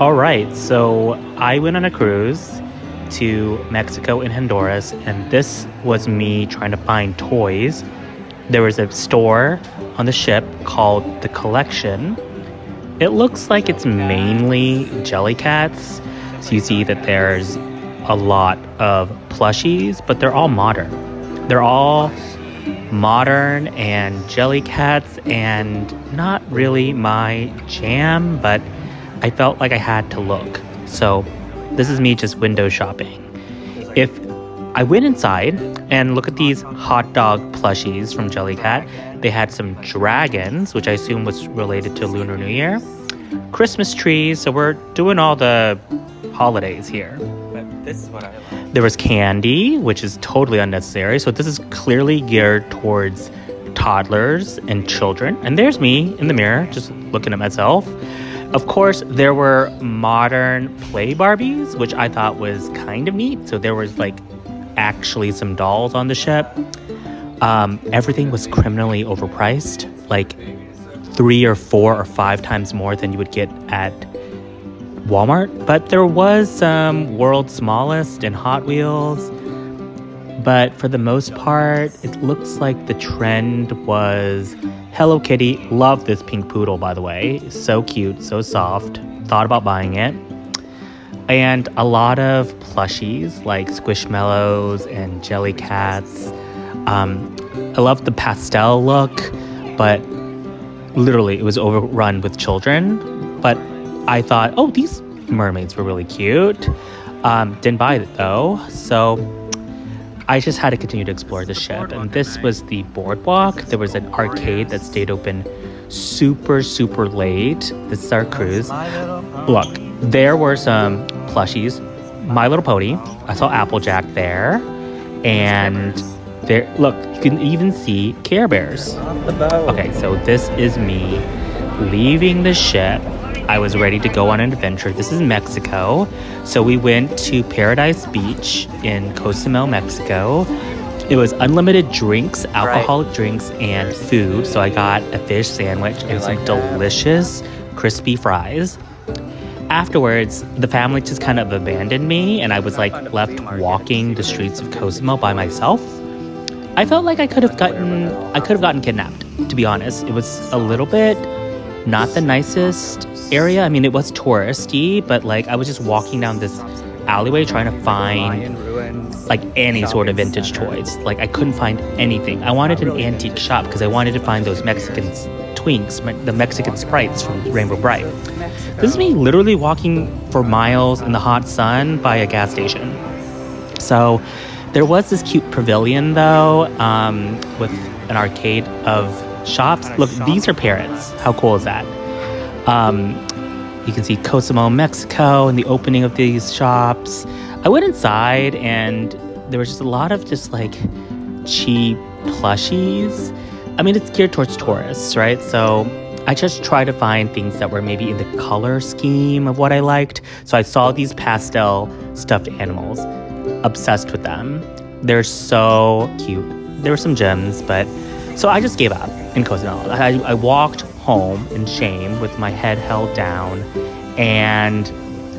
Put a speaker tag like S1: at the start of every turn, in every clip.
S1: All right, so I went on a cruise to Mexico and Honduras, and this was me trying to find toys. There was a store on the ship called The Collection. It looks like it's mainly jelly cats. So you see that there's a lot of plushies, but they're all modern. They're all modern and jelly cats, and not really my jam, but I felt like I had to look. So this is me just window shopping. If I went inside and look at these hot dog plushies from Jellycat, they had some dragons, which I assume was related to Lunar New Year, Christmas trees, so we're doing all the holidays here.
S2: But this is what I love.
S1: There was candy, which is totally unnecessary. So this is clearly geared towards toddlers and children. And there's me in the mirror, just looking at myself. Of course, there were modern play Barbies, which I thought was kind of neat. So there was actually some dolls on the ship. Everything was criminally overpriced, like 3 or 4 or 5 times more than you would get at Walmart. But there was some World's Smallest and Hot Wheels. But for the most part, it looks like the trend was Hello Kitty. Love this pink poodle, by the way. So cute, so soft. Thought about buying it. And a lot of plushies like Squishmallows and Jellycats. I love the pastel look, but literally it was overrun with children. But I thought, oh, these mermaids were really cute. Didn't buy it though, so I just had to continue to explore the ship. And this was the boardwalk. There was an arcade that stayed open super, super late. This is our cruise. Look, there were some plushies. My Little Pony. I saw Applejack there. And there, look, you can even see Care Bears. Okay, so this is me leaving the ship. I was ready to go on an adventure. This is Mexico. So we went to Paradise Beach in Cozumel, Mexico. It was unlimited drinks, alcoholic drinks, and food. So I got a fish sandwich and some delicious crispy fries. Afterwards, the family just kind of abandoned me, and I was left walking the streets of Cozumel by myself. I felt like I could have gotten kidnapped, to be honest. It was a little bit not the nicest area. I mean, it was touristy, but I was just walking down this alleyway trying to find any sort of vintage toys. I couldn't find anything. I wanted an antique shop because I wanted to find those Mexican twinks, the Mexican sprites from Rainbow Bright. This is me literally walking for miles in the hot sun by a gas station. So there was this cute pavilion though, with an arcade of shops. Look, these are parrots. How cool is that? You can see Cozumel, Mexico, and the opening of these shops. I went inside and there was just a lot of cheap plushies. I mean, it's geared towards tourists, right? So I just try to find things that were maybe in the color scheme of what I liked. So I saw these pastel stuffed animals. Obsessed with them. They're so cute. There were some gems, but so I just gave up in Cozumel. I walked home in shame with my head held down, and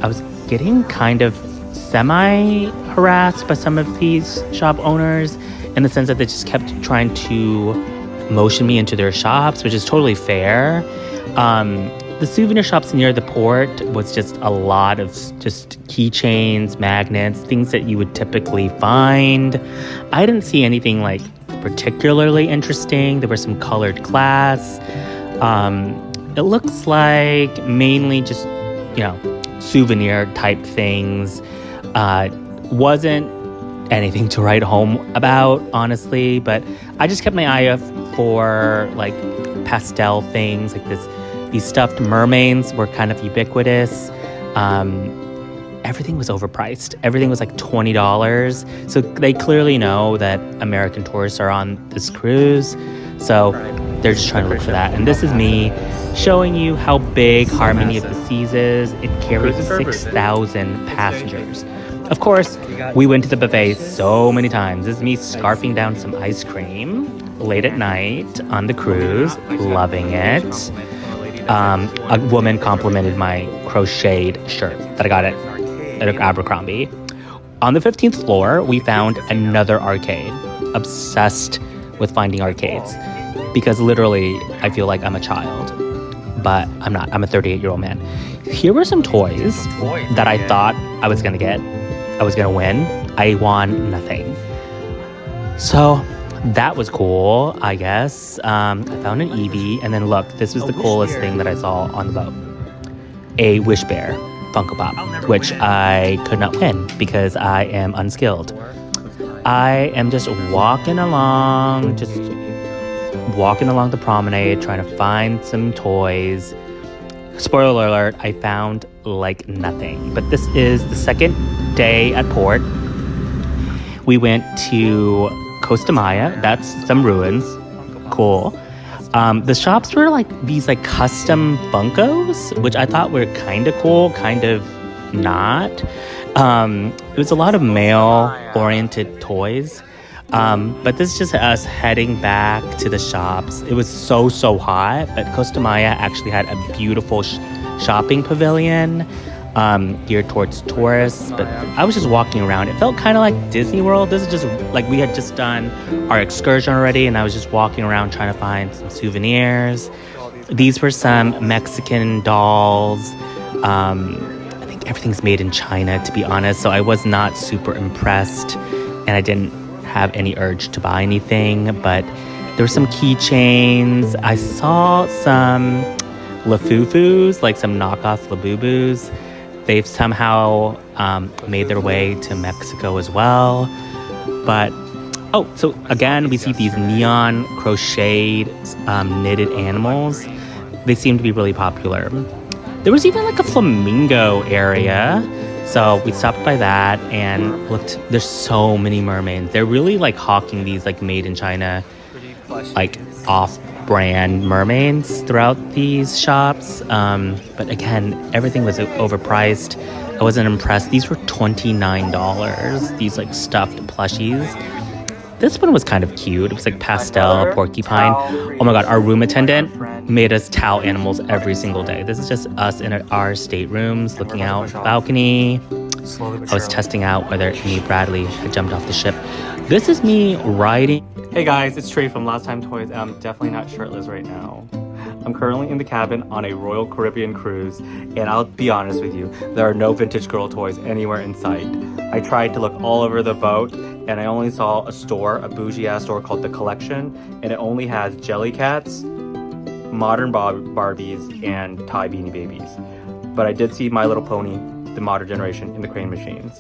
S1: I was getting kind of semi-harassed by some of these shop owners in the sense that they just kept trying to motion me into their shops, which is totally fair. The souvenir shops near the port was just a lot of just keychains, magnets, things that you would typically find. I didn't see anything particularly interesting. There were some colored glass. It looks like mainly just, souvenir type things. Wasn't anything to write home about, honestly, but I just kept my eye out for pastel things these stuffed mermaids were kind of ubiquitous. Everything was overpriced. Everything was $20. So they clearly know that American tourists are on this cruise. So they're just trying to look for that. And this is me showing you how big Harmony of the Seas is. It carries 6,000 passengers. Of course, we went to the buffet so many times. This is me scarfing down some ice cream late at night on the cruise, loving it. A woman complimented my crocheted shirt that I got at Abercrombie. On the 15th floor, we found another arcade. Obsessed with finding arcades. Because literally, I feel like I'm a child. But I'm not. I'm a 38-year-old man. Here were some toys that I thought I was going to get. I was going to win. I won nothing. So that was cool, I guess. I found an Eevee. And then look, this was the coolest thing that I saw on the boat. A Wish Bear Funko Pop, which I could not win because I am unskilled. I am just walking along the promenade, trying to find some toys. Spoiler alert, I found like nothing. But this is the second day at port. We went to Costa Maya. That's some ruins. Cool. The shops were like these like custom Funkos, which I thought were kind of cool, kind of not. It was a lot of male-oriented toys. But this is just us heading back to the shops. It was so hot, but Costa Maya actually had a beautiful shopping pavilion geared towards tourists. But I was just walking around. It felt kind of like Disney World. This is just like we had just done our excursion already, and I was just walking around trying to find some souvenirs. These were some Mexican dolls. I think everything's made in China, to be honest, so I was not super impressed, and I didn't have any urge to buy anything. But there were some keychains. I saw some Lafufus, like some knockoff Labubus. They've somehow made their way to Mexico as well. But so again, we see these neon crocheted knitted animals. They seem to be really popular. There was even like a flamingo area. So we stopped by that and looked. There's so many mermaids. They're really like hawking these like made in China, like off-brand mermaids throughout these shops. But again, everything was overpriced. I wasn't impressed. These were $29. These like stuffed plushies. This one was kind of cute. It was like pastel porcupine. Oh my god, our room attendant made us towel animals every single day. This is just us in our staterooms looking out the balcony. I was testing out whether Amy Bradley had jumped off the ship. This is me riding.
S2: Hey guys, it's Trey from Last Time Toys, and I'm definitely not shirtless right now. I'm currently in the cabin on a Royal Caribbean cruise, and I'll be honest with you, there are no vintage girl toys anywhere in sight. I tried to look all over the boat, and I only saw a bougie-ass store called The Collection, and it only has jelly cats, modern Barbies, and Thai Beanie Babies. But I did see My Little Pony, the modern generation, in the crane machines.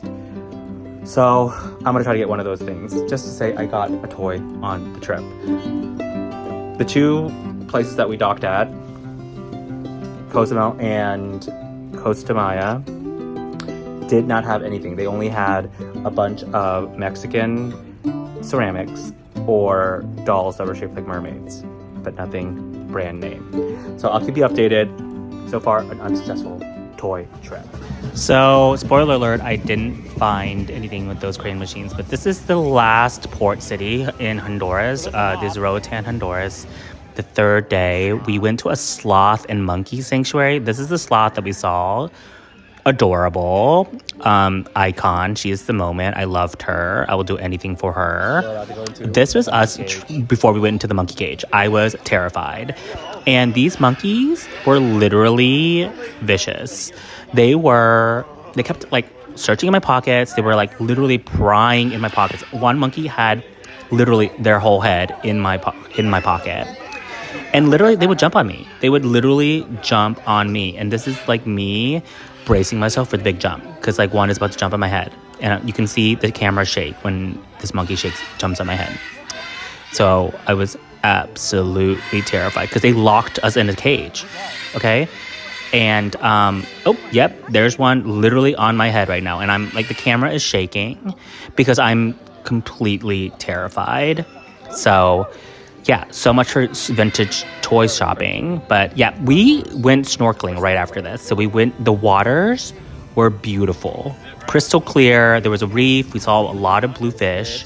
S2: So I'm gonna try to get one of those things, just to say I got a toy on the trip. The two places that we docked at, Cozumel and Costa Maya, did not have anything. They only had a bunch of Mexican ceramics or dolls that were shaped like mermaids, but nothing brand name. So I'll keep you updated. So far, an unsuccessful toy trip.
S1: So, spoiler alert, I didn't find anything with those crane machines, but this is the last port city in Honduras, this Roatan, Honduras. The third day, we went to a sloth and monkey sanctuary. This is the sloth that we saw. Adorable icon. She is the moment. I loved her. I will do anything for her. This was us before we went into the monkey cage. I was terrified. And these monkeys were literally vicious. They kept like searching in my pockets. They were like literally prying in my pockets. One monkey had literally their whole head in my pocket. And literally they would jump on me. They would literally jump on me. And this is like me bracing myself for the big jump, because like one is about to jump on my head, and you can see the camera shake when this monkey jumps on my head. So I was absolutely terrified because they locked us in a cage. Okay. And there's one literally on my head right now, and I'm like, the camera is shaking because I'm completely terrified. So yeah, so much for vintage toy shopping. But yeah, we went snorkeling right after this. So the waters were beautiful, crystal clear. There was a reef. We saw a lot of bluefish.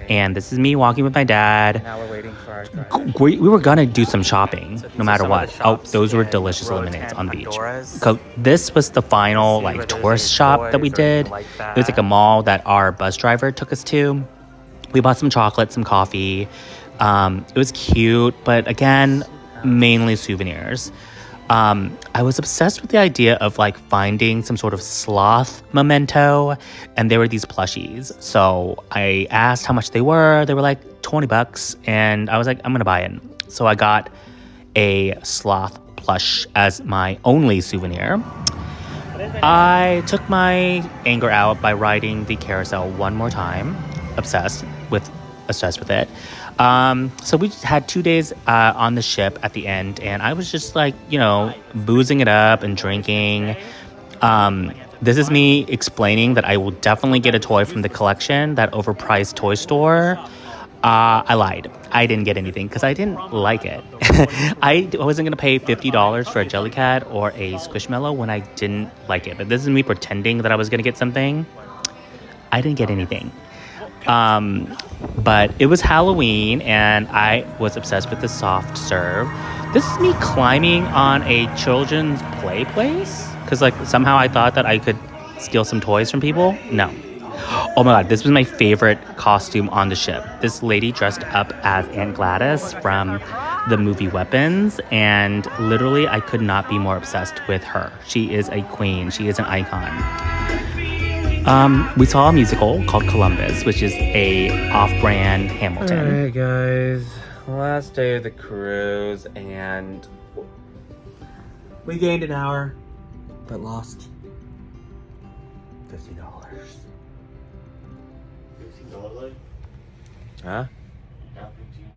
S1: And this is me walking with my dad.
S2: Now we're waiting for our driver.
S1: We were gonna do some shopping, no matter what. Oh, those were
S2: in
S1: delicious
S2: Roatan,
S1: lemonades on the beach.
S2: Honduras.
S1: This was the final
S2: See where
S1: like
S2: there's
S1: tourist
S2: any
S1: shop that we
S2: toys or anything
S1: did.
S2: like
S1: It was like a mall that our bus driver took us to. We bought some chocolate, some coffee. It was cute, but again, mainly souvenirs. I was obsessed with the idea of like finding some sort of sloth memento, and there were these plushies. So I asked how much they were. They were like $20, and I was like, I'm gonna buy it. So I got a sloth plush as my only souvenir. I took my anger out by riding the carousel one more time. Obsessed with it. So we had 2 days on the ship at the end, and I was just like, boozing it up and drinking. This is me explaining that I will definitely get a toy from the collection, that overpriced toy store. I lied. I didn't get anything because I didn't like it. I wasn't going to pay $50 for a Jellycat or a Squishmallow when I didn't like it. But this is me pretending that I was going to get something. I didn't get anything. But it was Halloween, and I was obsessed with the soft serve. This is me climbing on a children's play place because like somehow I thought that I could steal some toys from people. No. Oh my god, this was my favorite costume on the ship. This lady dressed up as Aunt Gladys from the movie Weapons, and literally I could not be more obsessed with her. She is a queen. She is an icon. We saw a musical called Columbus, which is a off-brand Hamilton.
S2: Alright guys, last day of the cruise, and we gained an hour, but lost $50.
S3: $50?
S2: Huh?